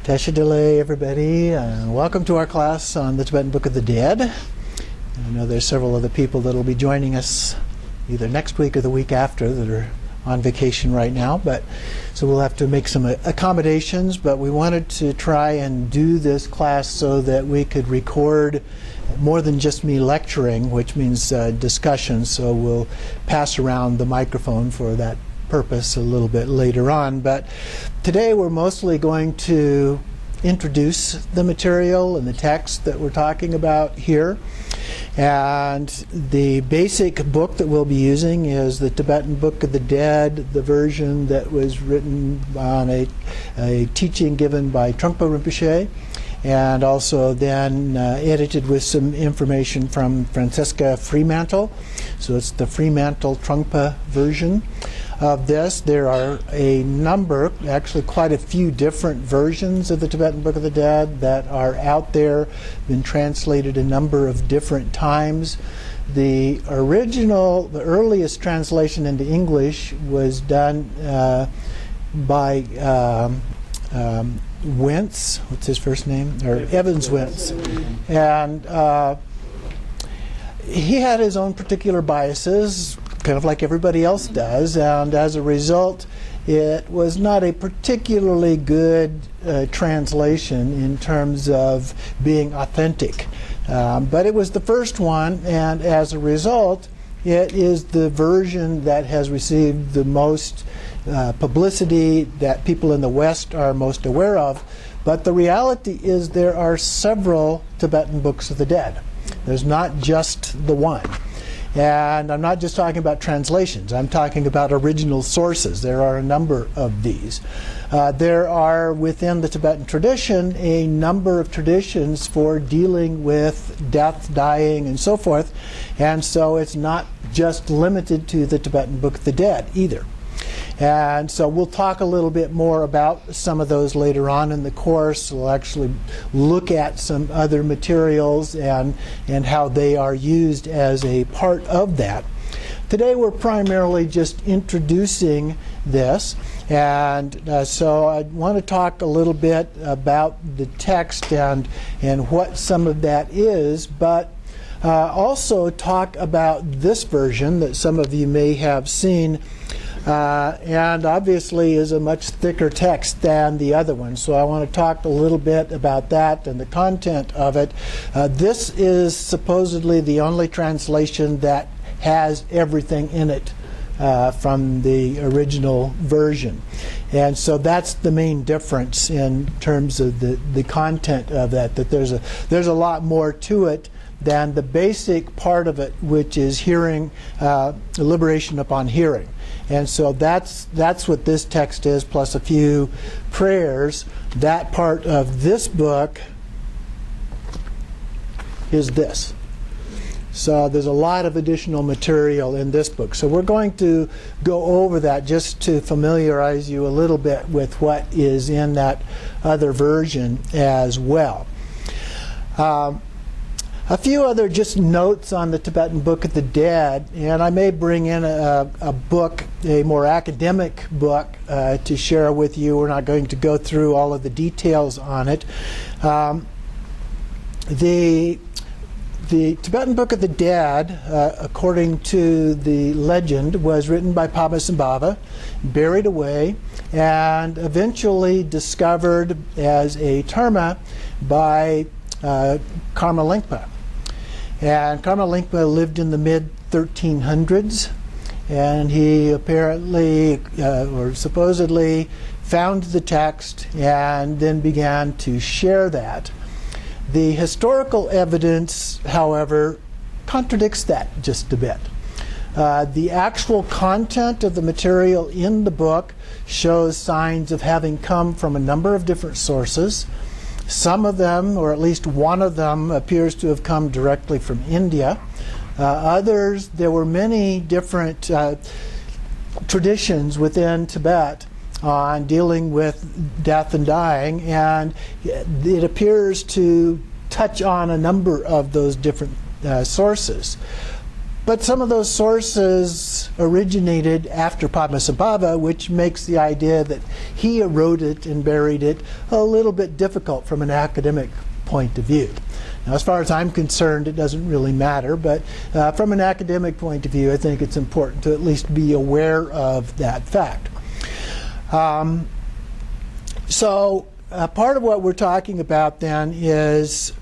Teshadele, everybody. Welcome to our class on the Tibetan Book of the Dead. I know there's several other people that will be joining us either next week or the week after that are on vacation right now, so we'll have to make some accommodations, but we wanted to try and do this class so that we could record more than just me lecturing, which means discussion, so we'll pass around the microphone for that purpose a little bit later on. But today we're mostly going to introduce the material and the text that we're talking about here. And the basic book that we'll be using is the Tibetan Book of the Dead, the version that was written on a teaching given by Trungpa Rinpoche, and also then edited with some information from Francesca Fremantle. So it's the Fremantle Trungpa version of this. There are a number, actually quite a few different versions of the Tibetan Book of the Dead that are out there, been translated a number of different times. The original, the earliest translation into English was done by Wentz, what's his first name? Or Evans Wentz. And he had his own particular biases, kind of like everybody else does, and as a result it was not a particularly good translation in terms of being authentic. But it was the first one, and as a result it is the version that has received the most publicity, that people in the West are most aware of. But the reality is there are several Tibetan Books of the Dead. There's not just the one. And I'm not just talking about translations. I'm talking about original sources. There are a number of these. There are, within the Tibetan tradition, a number of traditions for dealing with death, dying, and so forth. And so it's not just limited to the Tibetan Book of the Dead either. And so we'll talk a little bit more about some of those later on in the course. We'll actually look at some other materials and how they are used as a part of that. Today we're primarily just introducing this, and so I want to talk a little bit about the text and what some of that is, but also talk about this version that some of you may have seen. And obviously is a much thicker text than the other one. So I want to talk a little bit about that and the content of it. This is supposedly the only translation that has everything in it from the original version. And so that's the main difference in terms of the content of that there's a lot more to it than the basic part of it, which is hearing, liberation upon hearing. And so that's what this text is, plus a few prayers. That part of this book is this. So there's a lot of additional material in this book. So we're going to go over that just to familiarize you a little bit with what is in that other version as well. A few other just notes on the Tibetan Book of the Dead, and I may bring in a book, a more academic book, to share with you. We're not going to go through all of the details on it. The Tibetan Book of the Dead, according to the legend, was written by Padmasambhava, buried away, and eventually discovered as a dharma by Karma Lingpa. And Karma Lingpa lived in the mid-1300s, and he apparently, or supposedly, found the text and then began to share that. The historical evidence, however, contradicts that just a bit. The actual content of the material in the book shows signs of having come from a number of different sources. Some of them, or at least one of them, appears to have come directly from India. Others, there were many different traditions within Tibet on dealing with death and dying, and it appears to touch on a number of those different sources. But some of those sources originated after Padmasambhava, which makes the idea that he wrote it and buried it a little bit difficult from an academic point of view. Now, as far as I'm concerned, it doesn't really matter, but from an academic point of view, I think it's important to at least be aware of that fact. So part of what we're talking about then is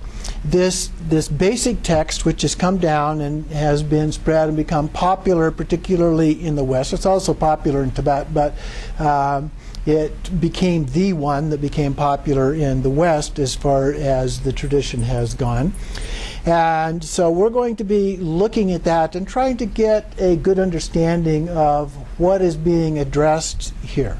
this basic text, which has come down and has been spread and become popular, particularly in the West. It's also popular in Tibet, but it became the one that became popular in the West as far as the tradition has gone. And so we're going to be looking at that and trying to get a good understanding of what is being addressed here.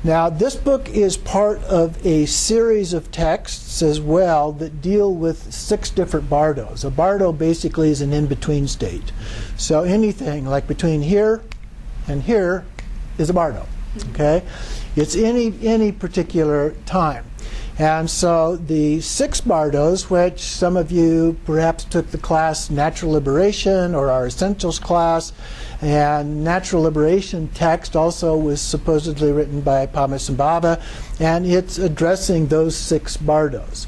Now, this book is part of a series of texts as well that deal with 6 different bardos. A bardo basically is an in-between state. So anything like between here and here is a bardo. Okay? It's any particular time. And so the 6 bardos, which some of you perhaps took the class Natural Liberation or our Essentials class, and Natural Liberation text also was supposedly written by Padmasambhava, and it's addressing those 6 bardos.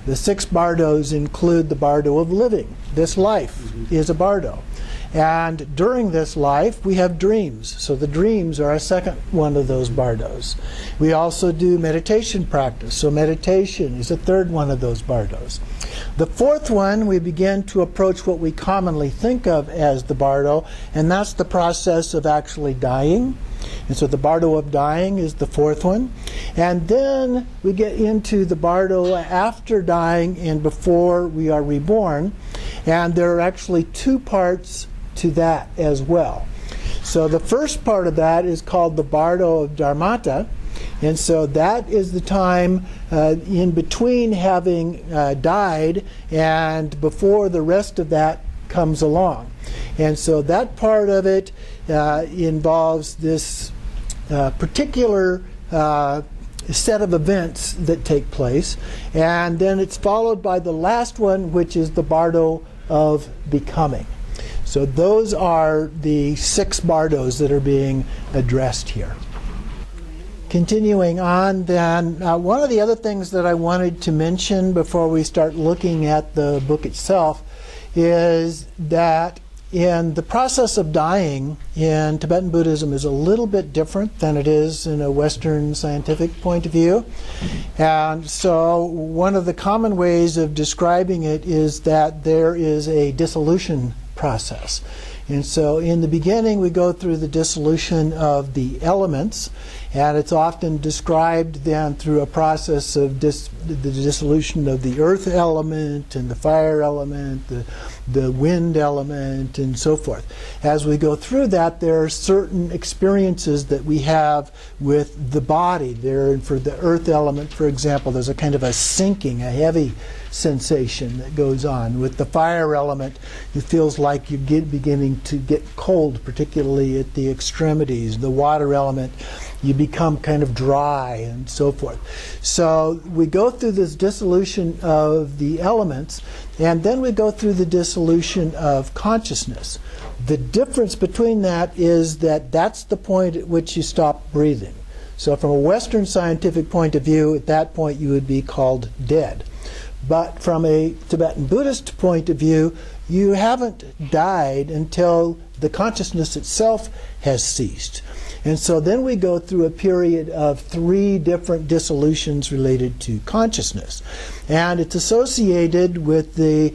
The 6 bardos include the bardo of living. This life is a bardo. And during this life, we have dreams. So the dreams are a second one of those bardos. We also do meditation practice. So meditation is a third one of those bardos. The fourth one, we begin to approach what we commonly think of as the bardo, and that's the process of actually dying. And so the bardo of dying is the fourth one. And then we get into the bardo after dying and before we are reborn. And there are actually 2 parts to that as well. So the first part of that is called the bardo of dharmata, and so that is the time in between having died and before the rest of that comes along. And so that part of it involves this particular set of events that take place, and then it's followed by the last one, which is the bardo of becoming. So those are the 6 bardos that are being addressed here. Continuing on then, one of the other things that I wanted to mention before we start looking at the book itself is that in the process of dying in Tibetan Buddhism is a little bit different than it is in a Western scientific point of view. And so one of the common ways of describing it is that there is a dissolution process. And so in the beginning we go through the dissolution of the elements, and it's often described then through a process of the dissolution of the earth element and the fire element, the wind element, and so forth. As we go through that, there are certain experiences that we have with the body. There, for the earth element, for example, there's a kind of a sinking, a heavy sensation that goes on. With the fire element, it feels like you're beginning to get cold, particularly at the extremities. The water element, you become kind of dry and so forth. So we go through this dissolution of the elements, and then we go through the dissolution of consciousness. The difference between that is that that's the point at which you stop breathing. So from a Western scientific point of view, at that point you would be called dead. But from a Tibetan Buddhist point of view, you haven't died until the consciousness itself has ceased. And so then we go through a period of 3 different dissolutions related to consciousness. And it's associated with the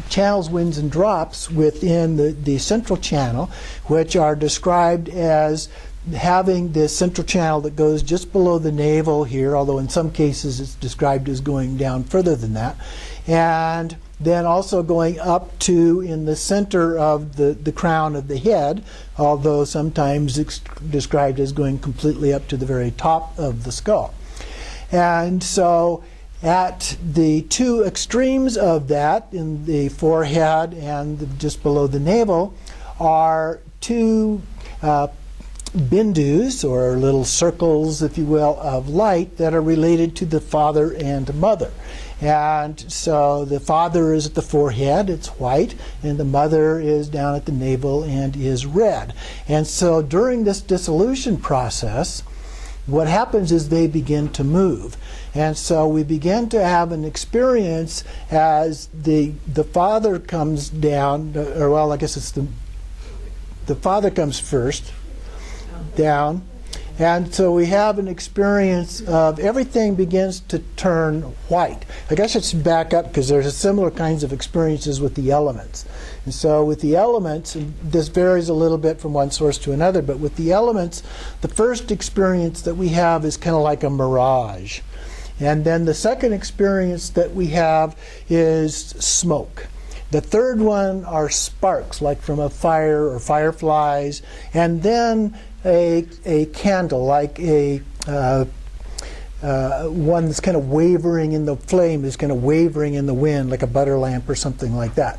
channels, winds, and drops within the central channel, which are described as having this central channel that goes just below the navel here, although in some cases it's described as going down further than that, and then also going up to in the center of the crown of the head, although sometimes it's described as going completely up to the very top of the skull. And so at the 2 extremes of that, in the forehead and just below the navel, are 2 bindus, or little circles, if you will, of light that are related to the father and mother. And so the father is at the forehead, it's white, and the mother is down at the navel and is red. And so during this dissolution process, what happens is they begin to move. And so we begin to have an experience as the father comes down, or well, I guess it's the father comes first, down. And so we have an experience of everything begins to turn white. I guess I should back up because there's similar kinds of experiences with the elements. And so with the elements, and this varies a little bit from one source to another, but with the elements, the first experience that we have is kind of like a mirage. And then the second experience that we have is smoke. The third one are sparks, like from a fire or fireflies. And then a candle, like a one that's kind of wavering in the flame, is kind of wavering in the wind, like a butter lamp or something like that.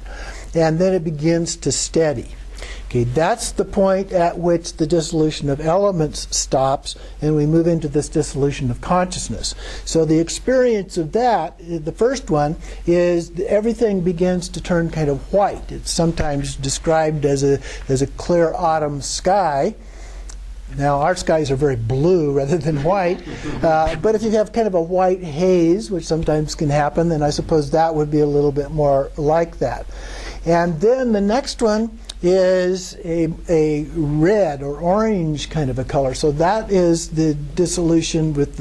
And then it begins to steady. Okay, that's the point at which the dissolution of elements stops, and we move into this dissolution of consciousness. So the experience of that, the first one, is everything begins to turn kind of white. It's sometimes described as a clear autumn sky. Now, our skies are very blue rather than white, but if you have kind of a white haze, which sometimes can happen, then I suppose that would be a little bit more like that. And then the next one is a red or orange kind of a color. So that is the dissolution with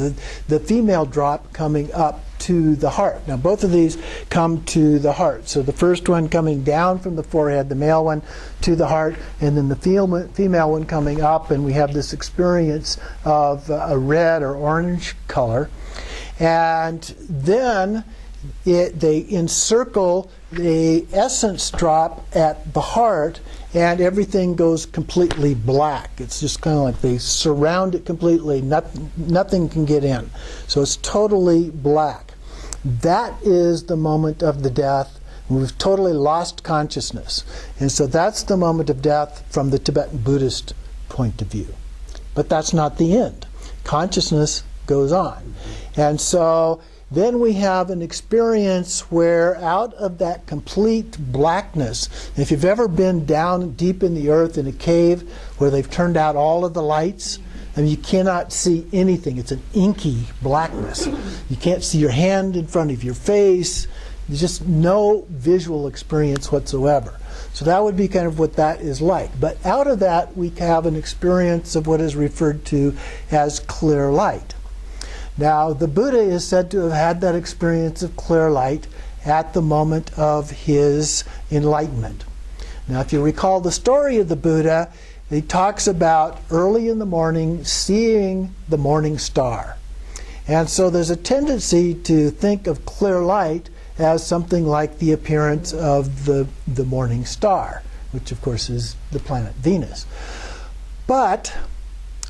the female drop coming up to the heart. Now both of these come to the heart. So the first one coming down from the forehead, the male one, to the heart, and then the female one coming up, and we have this experience of a red or orange color. And then they encircle the essence drop at the heart, and everything goes completely black. It's just kind of like they surround it completely. Nothing can get in. So it's totally black. That is the moment of the death. We've totally lost consciousness. And so that's the moment of death from the Tibetan Buddhist point of view. But that's not the end. Consciousness goes on. And so then we have an experience where out of that complete blackness, if you've ever been down deep in the earth in a cave where they've turned out all of the lights, and you cannot see anything. It's an inky blackness. You can't see your hand in front of your face. There's just no visual experience whatsoever. So that would be kind of what that is like. But out of that, we have an experience of what is referred to as clear light. Now, the Buddha is said to have had that experience of clear light at the moment of his enlightenment. Now, if you recall the story of the Buddha, he talks about early in the morning seeing the morning star. And so there's a tendency to think of clear light as something like the appearance of the morning star, which of course is the planet Venus. But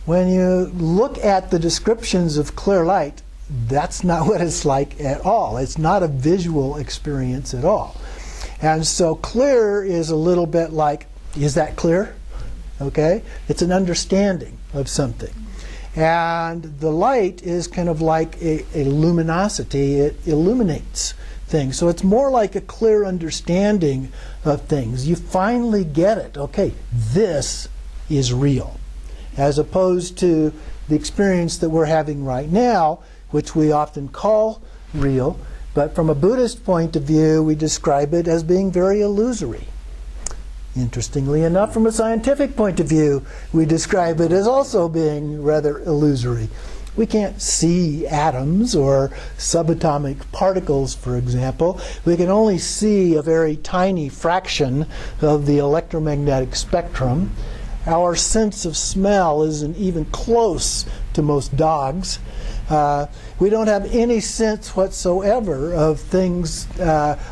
when you look at the descriptions of clear light, that's not what it's like at all. It's not a visual experience at all. And so clear is a little bit like, is that clear? Okay? It's an understanding of something. And the light is kind of like a luminosity. It illuminates things. So it's more like a clear understanding of things. You finally get it. Okay, this is real. As opposed to the experience that we're having right now, which we often call real, but from a Buddhist point of view, we describe it as being very illusory. Interestingly enough, from a scientific point of view, we describe it as also being rather illusory. We can't see atoms or subatomic particles, for example. We can only see a very tiny fraction of the electromagnetic spectrum. Our sense of smell isn't even close to most dogs. We don't have any sense whatsoever of things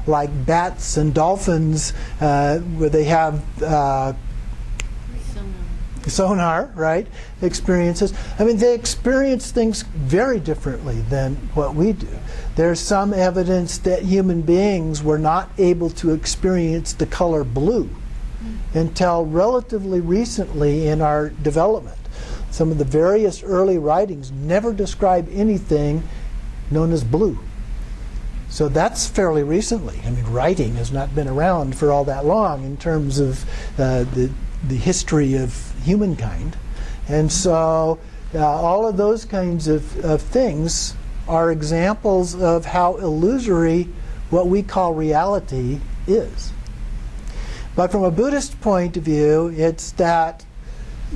like bats and dolphins, where they have sonar, right? Experiences. I mean, they experience things very differently than what we do. There's some evidence that human beings were not able to experience the color blue until relatively recently in our development. some of the various early writings never describe anything known as blue. So that's fairly recently. I mean, writing has not been around for all that long in terms of the history of humankind. And so all of those kinds of things are examples of how illusory what we call reality is. But from a Buddhist point of view, it's that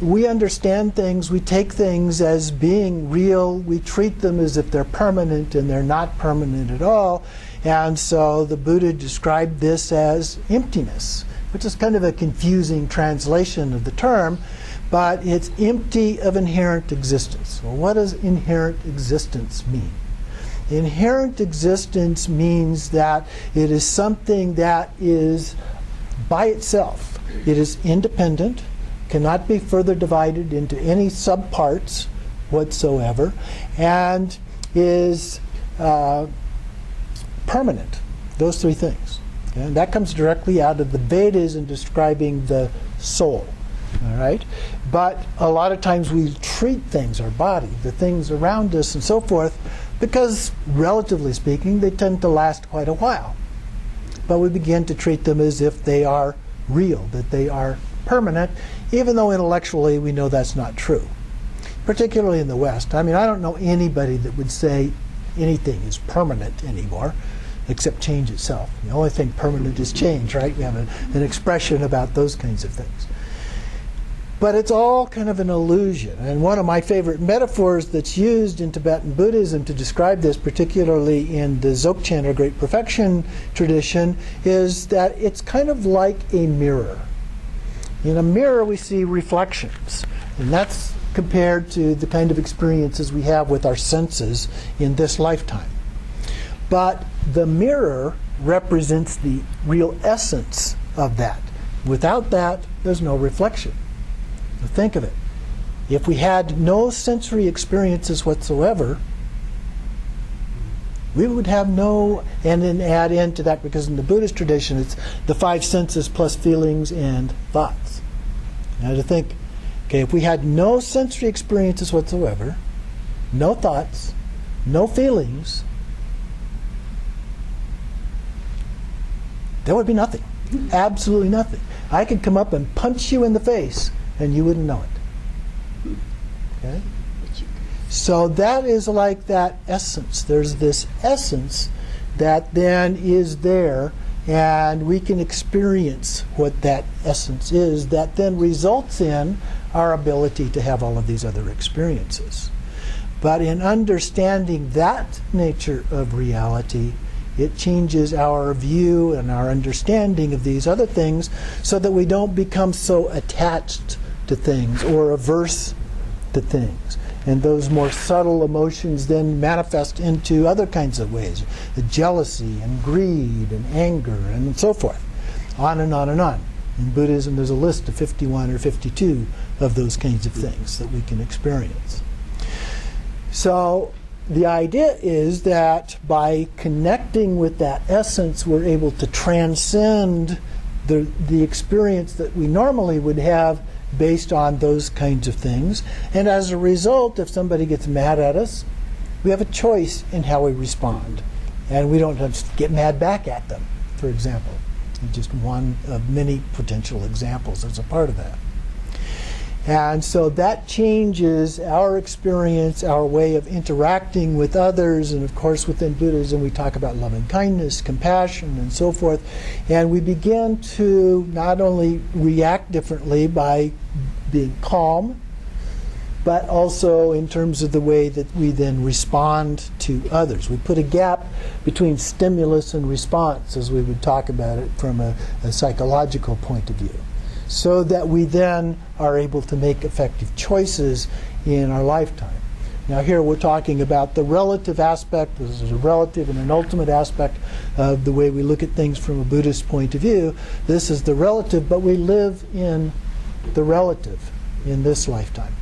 we understand things, we take things as being real, we treat them as if they're permanent, and they're not permanent at all. And so the Buddha described this as emptiness, which is kind of a confusing translation of the term, but it's empty of inherent existence. Well, what does inherent existence mean? Inherent existence means that it is something that is by itself. It is independent, cannot be further divided into any subparts whatsoever, and is permanent. Those three things. Okay? And that comes directly out of the Vedas in describing the soul. All right? But a lot of times we treat things, our body, the things around us and so forth, because relatively speaking, they tend to last quite a while. But we begin to treat them as if they are real, that they are permanent, even though intellectually we know that's not true, particularly in the West. I mean, I don't know anybody that would say anything is permanent anymore, except change itself. The only thing permanent is change, right? We have an expression about those kinds of things. But it's all kind of an illusion. And one of my favorite metaphors that's used in Tibetan Buddhism to describe this, particularly in the Dzogchen, or Great Perfection tradition, is that it's kind of like a mirror. In a mirror we see reflections, and that's compared to the kind of experiences we have with our senses in this lifetime. But the mirror represents the real essence of that. Without that, there's no reflection. So think of it. If we had no sensory experiences whatsoever, we would have no, and then add into that, because in the Buddhist tradition it's the five senses plus feelings and thoughts. Now to think, okay, if we had no sensory experiences whatsoever, no thoughts, no feelings, there would be nothing. Absolutely nothing. I could come up and punch you in the face and you wouldn't know it. Okay? So that is like that essence. There's this essence that then is there, and we can experience what that essence is, that then results in our ability to have all of these other experiences. But in understanding that nature of reality, it changes our view and our understanding of these other things, so that we don't become so attached to things or averse to things. And those more subtle emotions then manifest into other kinds of ways, jealousy and greed and anger and so forth, on and on and on. In Buddhism there's a list of 51 or 52 of those kinds of things that we can experience. So the idea is that by connecting with that essence, we're able to transcend the experience that we normally would have based on those kinds of things. And as a result, if somebody gets mad at us, we have a choice in how we respond. And we don't have to get mad back at them, for example. Just one of many potential examples as a part of that. And so that changes our experience, our way of interacting with others. And of course, within Buddhism, we talk about loving kindness, compassion, and so forth. And we begin to not only react differently by being calm, but also in terms of the way that we then respond to others. We put a gap between stimulus and response, as we would talk about it from a psychological point of view, so that we then are able to make effective choices in our lifetime. Now here we're talking about the relative aspect. This is a relative and an ultimate aspect of the way we look at things from a Buddhist point of view. This is the relative, but we live in the relative in this lifetime.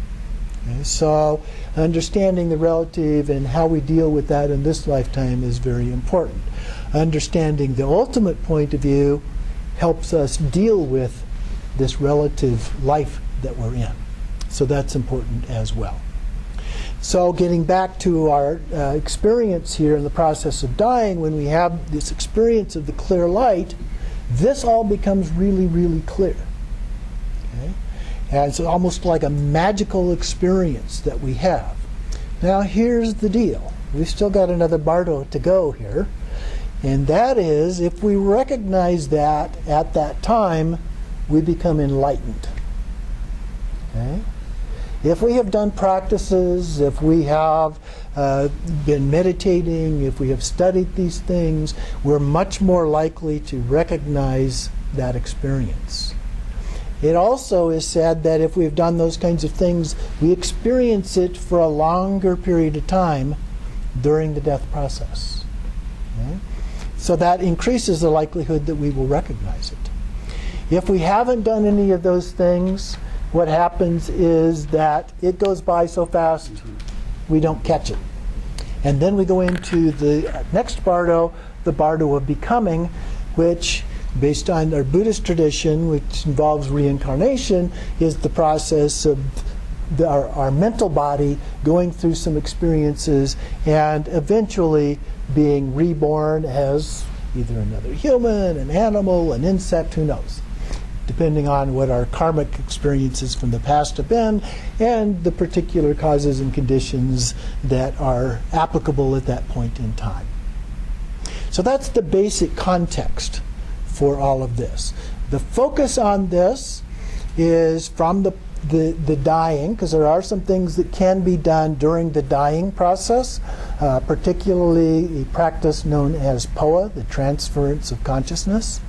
Okay? So understanding the relative and how we deal with that in this lifetime is very important. Understanding the ultimate point of view helps us deal with this relative life that we're in. So that's important as well. So getting back to our experience here in the process of dying, when we have this experience of the clear light, this all becomes really, really clear. Okay? And it's almost like a magical experience that we have. Now here's the deal. We've still got another bardo to go here. And that is, if we recognize that at that time, we become enlightened. Okay? If we have done practices, if we have been meditating, if we have studied these things, we're much more likely to recognize that experience. It also is said that if we've done those kinds of things, we experience it for a longer period of time during the death process. Okay? So that increases the likelihood that we will recognize it. If we haven't done any of those things, what happens is that it goes by so fast we don't catch it. And then we go into the next bardo, the bardo of becoming, which, based on our Buddhist tradition, which involves reincarnation, is the process of our mental body going through some experiences and eventually being reborn as either another human, an animal, an insect, who knows, depending on what our karmic experiences from the past have been and the particular causes and conditions that are applicable at that point in time. So that's the basic context for all of this. The focus on this is from the dying, because there are some things that can be done during the dying process, particularly a practice known as POA, the transference of consciousness,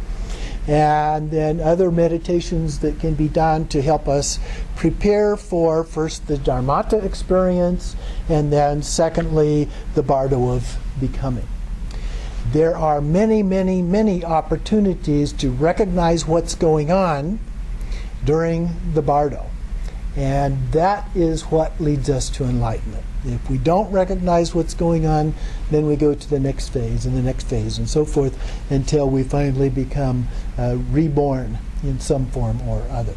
and then other meditations that can be done to help us prepare for first the Dharmata experience, and then secondly the bardo of becoming. There are many, many, many opportunities to recognize what's going on during the bardo. And that is what leads us to enlightenment. If we don't recognize what's going on, then we go to the next phase and the next phase and so forth until we finally become reborn in some form or other.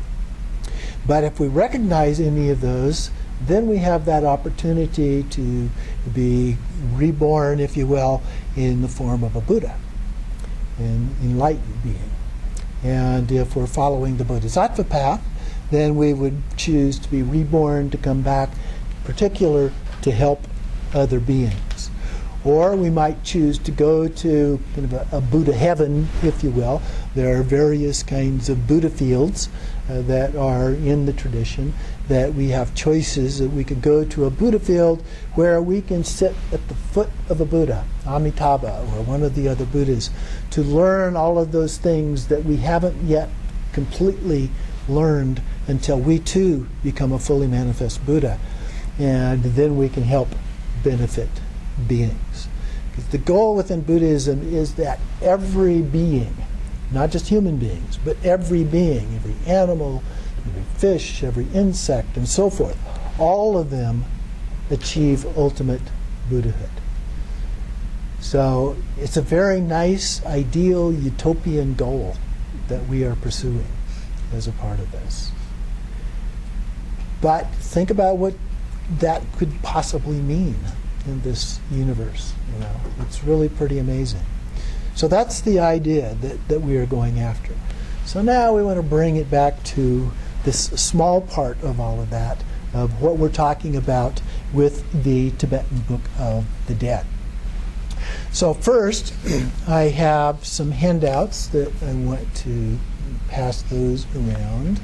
But if we recognize any of those, then we have that opportunity to be reborn, if you will, in the form of a Buddha, an enlightened being. And if we're following the Bodhisattva path, then we would choose to be reborn, to come back, in particular, to help other beings. Or we might choose to go to kind of a Buddha heaven, if you will. There are various kinds of Buddha fields that are in the tradition, that we have choices that we could go to a Buddha field where we can sit at the foot of a Buddha, Amitabha, or one of the other Buddhas, to learn all of those things that we haven't yet completely learned until we too become a fully manifest Buddha. And then we can help benefit beings. Because the goal within Buddhism is that every being, not just human beings, but every being, every animal, every fish, every insect, and so forth, all of them achieve ultimate Buddhahood. So it's a very nice, ideal, utopian goal that we are pursuing as a part of this. But think about what that could possibly mean in this universe. You know, it's really pretty amazing. So that's the idea that we are going after. So now we want to bring it back to this small part of all of that, of what we're talking about with the Tibetan Book of the Dead. So first, I have some handouts that I want to pass those around.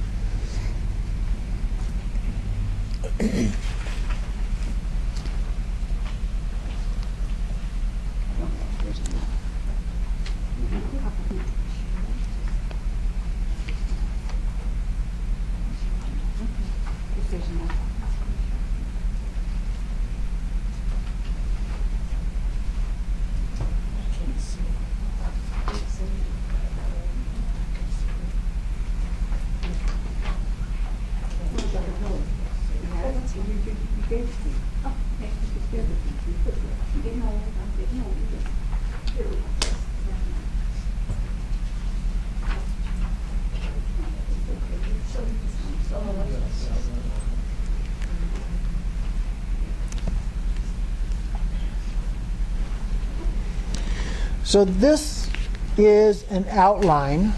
So this is an outline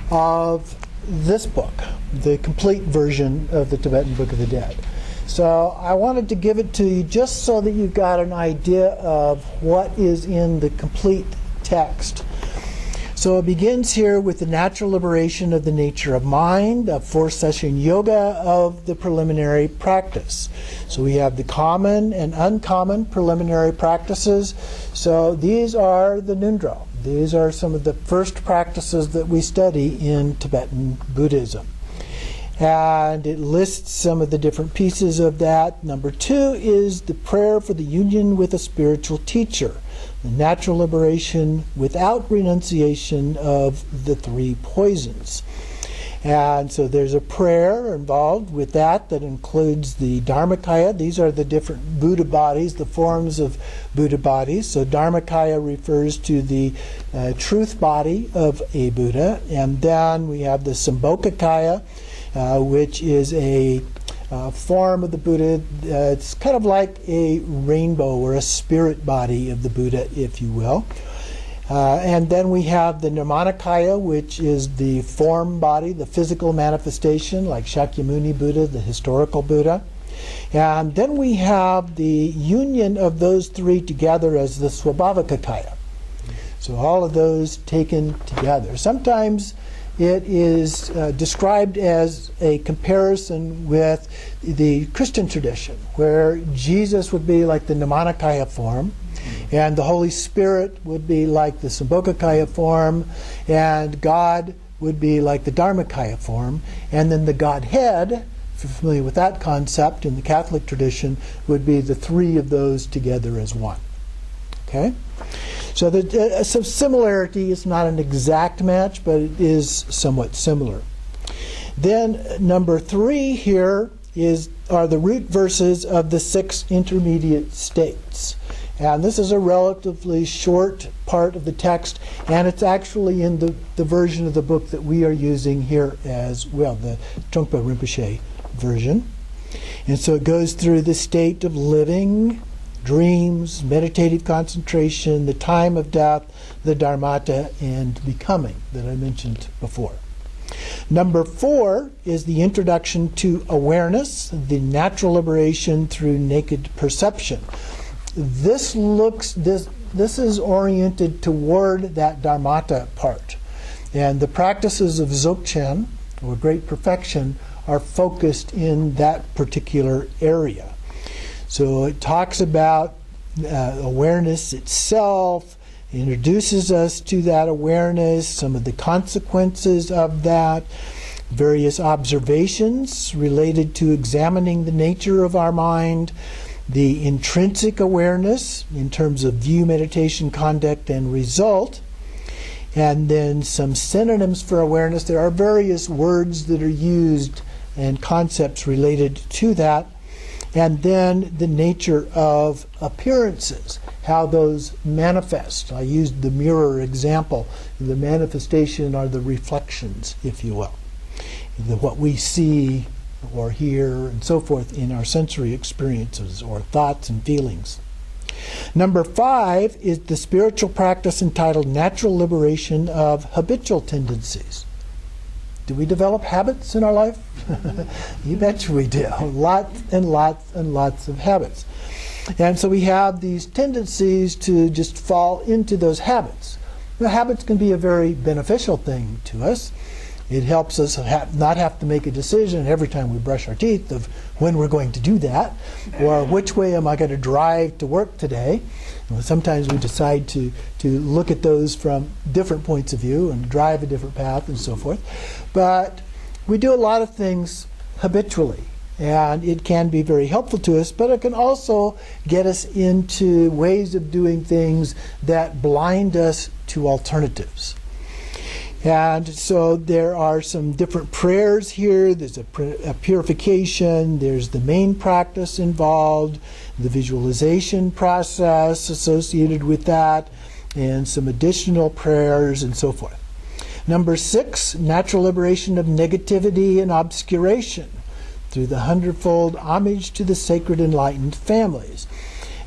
of this book, the complete version of the Tibetan Book of the Dead. So I wanted to give it to you just so that you've got an idea of what is in the complete text. So it begins here with the natural liberation of the nature of mind, a 4-session yoga of the preliminary practice. So we have the common and uncommon preliminary practices. So these are the Nundro. These are some of the first practices that we study in Tibetan Buddhism. And it lists some of the different pieces of that. Number 2 is the prayer for the union with a spiritual teacher, the natural liberation without renunciation of the 3 poisons. And so there's a prayer involved with that includes the Dharmakaya. These are the different Buddha bodies, the forms of Buddha bodies. So Dharmakaya refers to the truth body of a Buddha. And then we have the Sambhogakaya, which is a form of the Buddha. It's kind of like a rainbow or a spirit body of the Buddha, if you will. And then we have the Nirmanakaya, which is the form body, the physical manifestation, like Shakyamuni Buddha, the historical Buddha. And then we have the union of those 3 together as the Swabhavakakaya. So all of those taken together. Sometimes it is described as a comparison with the Christian tradition, where Jesus would be like the Nirmanakaya form, and the Holy Spirit would be like the Sambhogakaya form, and God would be like the Dharmakaya form, and then the Godhead, if you're familiar with that concept in the Catholic tradition, would be the 3 of those together as one. Okay? So there's some similarity. It's not an exact match, but it is somewhat similar. Then number 3 here are the root verses of the 6 intermediate states. And this is a relatively short part of the text, and it's actually in the version of the book that we are using here as well, the Trungpa Rinpoche version. And so it goes through the state of living, dreams, meditative concentration, the time of death, the dharmata, and becoming that I mentioned before. Number 4 is the introduction to awareness, the natural liberation through naked perception. This is oriented toward that dharmata part. And the practices of Dzogchen, or great perfection, are focused in that particular area. So it talks about awareness itself, introduces us to that awareness, some of the consequences of that, various observations related to examining the nature of our mind, the intrinsic awareness in terms of view, meditation, conduct, and result, and then some synonyms for awareness. There are various words that are used and concepts related to that. And then the nature of appearances, how those manifest. I used the mirror example. The manifestation are the reflections, if you will. What we see or hear and so forth in our sensory experiences or thoughts and feelings. Number 5 is the spiritual practice entitled Natural Liberation of Habitual Tendencies. Do we develop habits in our life? You bet we do. Lots and lots and lots of habits. And so we have these tendencies to just fall into those habits. The habits can be a very beneficial thing to us. It helps us not have to make a decision every time we brush our teeth of when we're going to do that, or which way am I going to drive to work today. Sometimes we decide to look at those from different points of view and drive a different path and so forth. But we do a lot of things habitually, and it can be very helpful to us, but it can also get us into ways of doing things that blind us to alternatives. And so there are some different prayers here. There's a purification. There's the main practice involved, the visualization process associated with that, and some additional prayers and so forth. Number 6, natural liberation of negativity and obscuration through the 100-fold homage to the sacred enlightened families.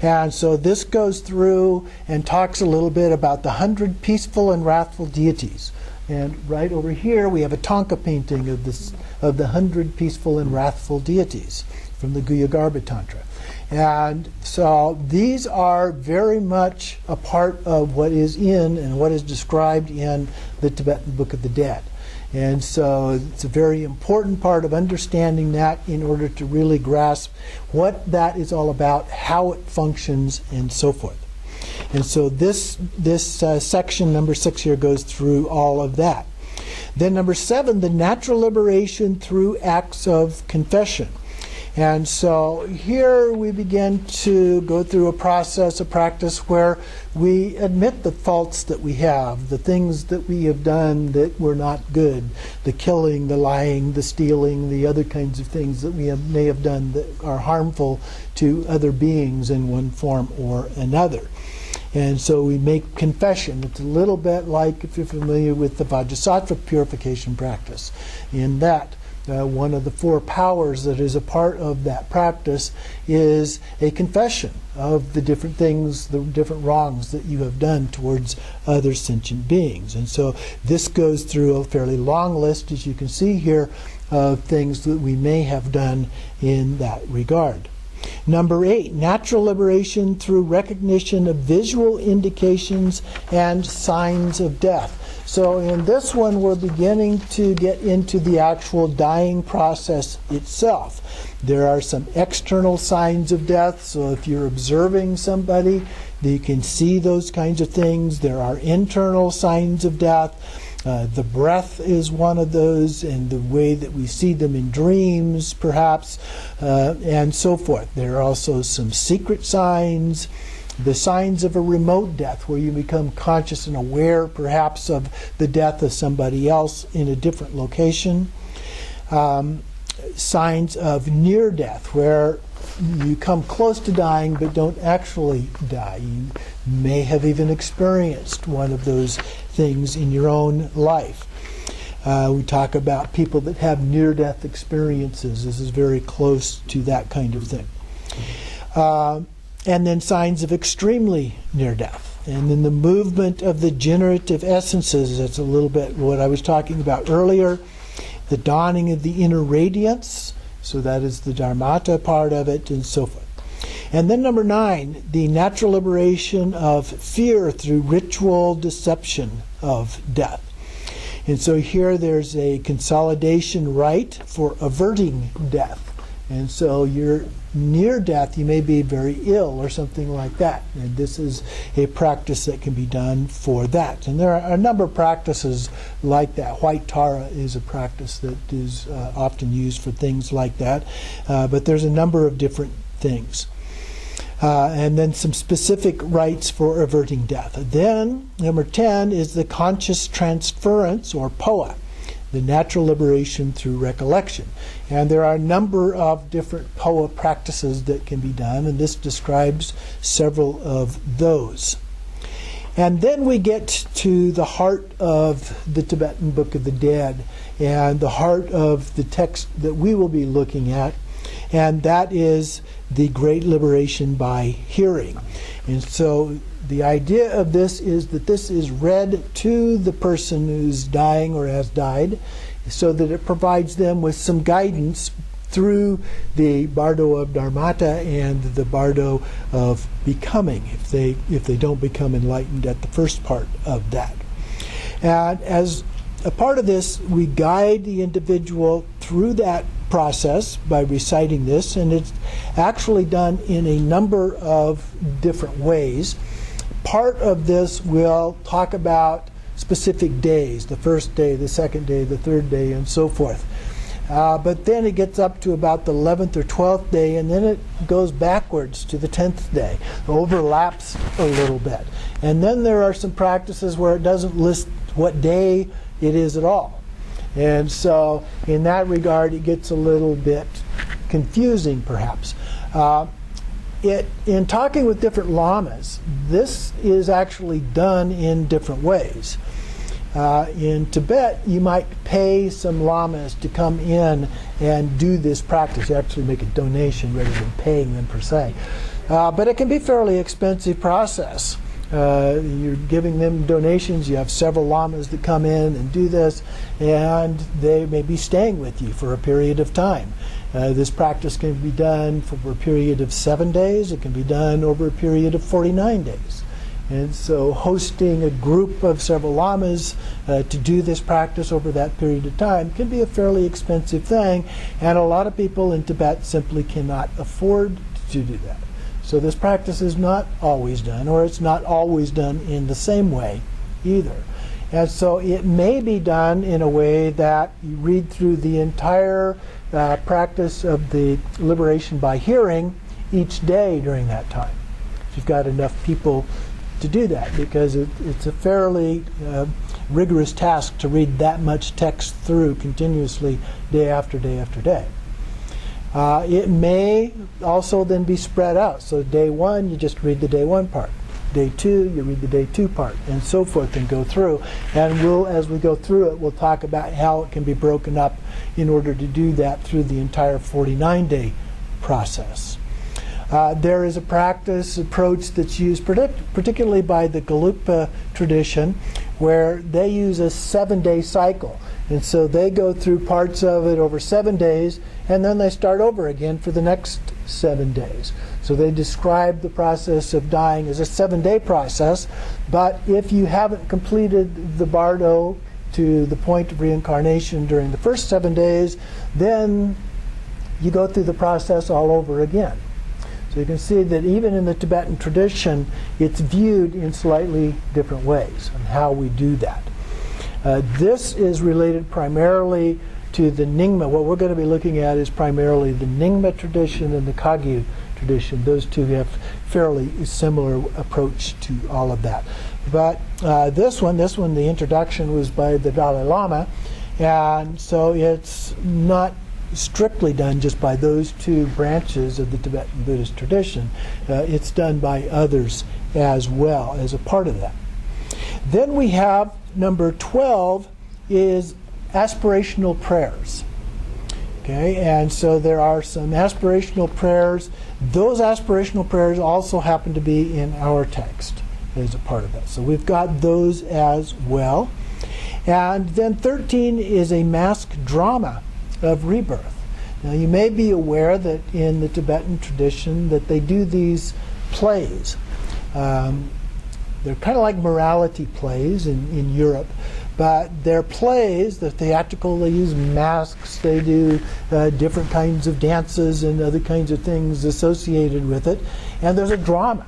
And so this goes through and talks a little bit about the 100 peaceful and wrathful deities. And right over here we have a Tonka painting of the 100 peaceful and wrathful deities from the Guyagarbha Tantra. And so these are very much a part of what is in and what is described in the Tibetan Book of the Dead. And so it's a very important part of understanding that in order to really grasp what that is all about, how it functions, and so forth. And so this section, number 6 here, goes through all of that. Then number 7, the natural liberation through acts of confession. And so here we begin to go through a process, a practice where we admit the faults that we have, the things that we have done that were not good, the killing, the lying, the stealing, the other kinds of things that we may have done that are harmful to other beings in one form or another. And so we make confession. It's a little bit like, if you're familiar with the Vajrasattva purification practice, in that one of the 4 powers that is a part of that practice is a confession of the different things, the different wrongs that you have done towards other sentient beings. And so this goes through a fairly long list, as you can see here, of things that we may have done in that regard. Number 8, natural liberation through recognition of visual indications and signs of death. So in this one, we're beginning to get into the actual dying process itself. There are some external signs of death, so if you're observing somebody, you can see those kinds of things. There are internal signs of death. The breath is one of those, and the way that we see them in dreams, perhaps, and so forth. There are also some secret signs, the signs of a remote death, where you become conscious and aware, perhaps, of the death of somebody else in a different location. Signs of near death, where you come close to dying but don't actually die. You may have even experienced one of those things in your own life. We talk about people that have near-death experiences. This is very close to that kind of thing. And then signs of extremely near death. And then the movement of the generative essences. That's a little bit what I was talking about earlier. The dawning of the inner radiance. So that is the dharmata part of it, and so forth. And then number 9, the natural liberation of fear through ritual deception of death. And so here there's a consolidation rite for averting death. And so you're near death, you may be very ill or something like that. And this is a practice that can be done for that. And there are a number of practices like that. White Tara is a practice that is often used for things like that. But there's a number of different things. And then some specific rites for averting death. Then, number 10 is the conscious transference, or POA, the natural liberation through recollection. And there are a number of different POA practices that can be done, and this describes several of those. And then we get to the heart of the Tibetan Book of the Dead, and the heart of the text that we will be looking at, and that is the great liberation by hearing. And so the idea of this is that this is read to the person who's dying or has died, so that it provides them with some guidance through the bardo of dharmata and the bardo of becoming, if they don't become enlightened at the first part of that. And as a part of this, we guide the individual through that process by reciting this, and it's actually done in a number of different ways. Part of this will talk about specific days, the first day, the second day, the third day, and so forth. But then it gets up to about the 11th or 12th day, and then it goes backwards to the 10th day. It overlaps a little bit. And then there are some practices where it doesn't list what day it is at all. And so in that regard, it gets a little bit confusing, perhaps. In talking with different lamas, this is actually done in different ways. In Tibet, you might pay some lamas to come in and do this practice. You actually make a donation rather than paying them per se. But it can be a fairly expensive process. You're giving them donations. You have several lamas that come in and do this, and they may be staying with you for a period of time. This practice can be done for a period of 7 days. It can be done over a period of 49 days. And so hosting a group of several lamas to do this practice over that period of time can be a fairly expensive thing, and a lot of people in Tibet simply cannot afford to do that. So this practice is not always done, or it's not always done in the same way either. And so it may be done in a way that you read through the entire practice of the liberation by hearing each day during that time. If you've got enough people to do that, because it's a fairly rigorous task to read that much text through continuously day after day after day. It may also then be spread out. So day 1, you just read the day 1 part. Day 2, you read the day 2 part, and so forth, and go through. And as we go through it, we'll talk about how it can be broken up in order to do that through the entire 49-day process. There is a practice approach that's used particularly by the Gelugpa tradition, where they use a 7-day cycle. And so they go through parts of it over 7 days, and then they start over again for the next 7 days. So they describe the process of dying as a 7-day process, but if you haven't completed the bardo to the point of reincarnation during the first 7 days, then you go through the process all over again. So you can see that even in the Tibetan tradition, it's viewed in slightly different ways on how we do that. This is related primarily to the Nyingma. What we're going to be looking at is primarily the Nyingma tradition and the Kagyu tradition. Those two have fairly similar approach to all of that. But this one, the introduction was by the Dalai Lama, and so it's not strictly done just by those two branches of the Tibetan Buddhist tradition. It's done by others as well as a part of that. Then we have number 12 is aspirational prayers. Okay, and so there are some aspirational prayers. Those aspirational prayers also happen to be in our text as a part of that. So we've got those as well. And then 13 is a masked drama of rebirth. Now you may be aware that in the Tibetan tradition that they do these plays. They're kind of like morality plays in Europe, but they're plays, they're theatrical, they use masks, they do different kinds of dances and other kinds of things associated with it, and there's a drama.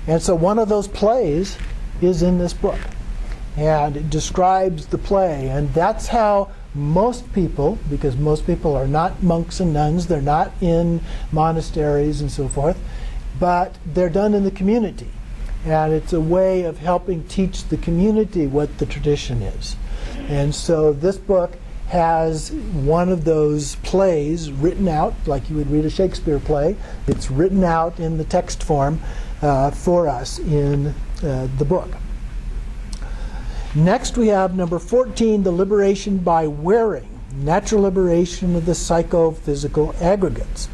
And so one of those plays is in this book, and it describes the play, and that's how most people, because most people are not monks and nuns, they're not in monasteries and so forth, but they're done in the community. And it's a way of helping teach the community what the tradition is. And so this book has one of those plays written out, like you would read a Shakespeare play. It's written out in the text form for us in the book. Next we have number 14, the liberation by wearing, natural liberation of the psychophysical aggregates.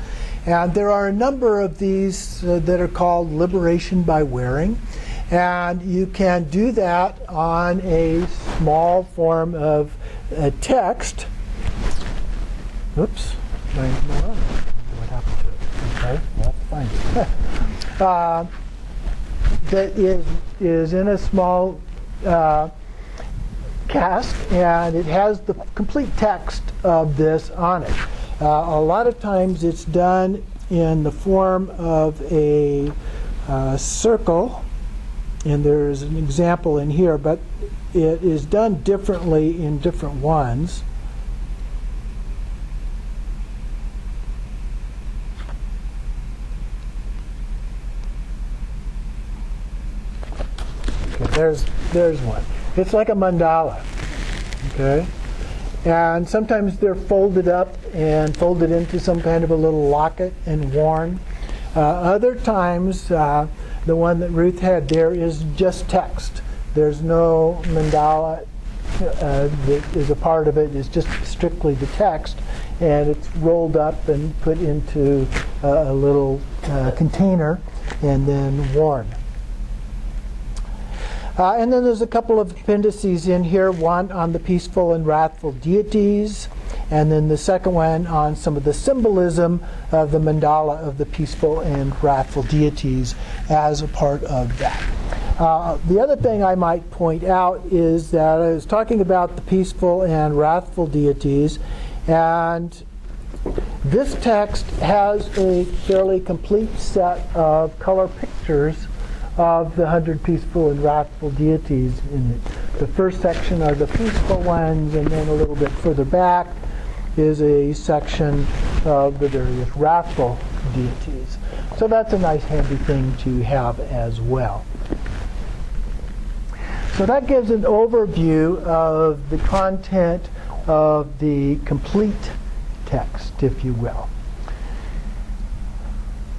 And there are a number of these that are called liberation by wearing. And you can do that on a small form of text. Oops. What happened to it? Okay, we'll have to find it. That is in a small cast, and it has the complete text of this on it. A lot of times it's done in the form of a circle, and there is an example in here, but it is done differently in different ones. Okay, there's one. It's like a mandala. Okay? And sometimes they're folded up and folded into some kind of a little locket and worn. Other times, the one that Ruth had there is just text. There's no mandala that is a part of it is just strictly the text, and it's rolled up and put into a little container and then worn. And then there's a couple of appendices in here, one on the peaceful and wrathful deities, and then the second one on some of the symbolism of the mandala of the peaceful and wrathful deities as a part of that. The other thing I might point out is that I was talking about the peaceful and wrathful deities, and this text has a fairly complete set of color pictures of the 100 peaceful and wrathful deities in it. The first section are the peaceful ones, and then a little bit further back is a section of the various wrathful deities. So that's a nice handy thing to have as well. So that gives an overview of the content of the complete text, if you will.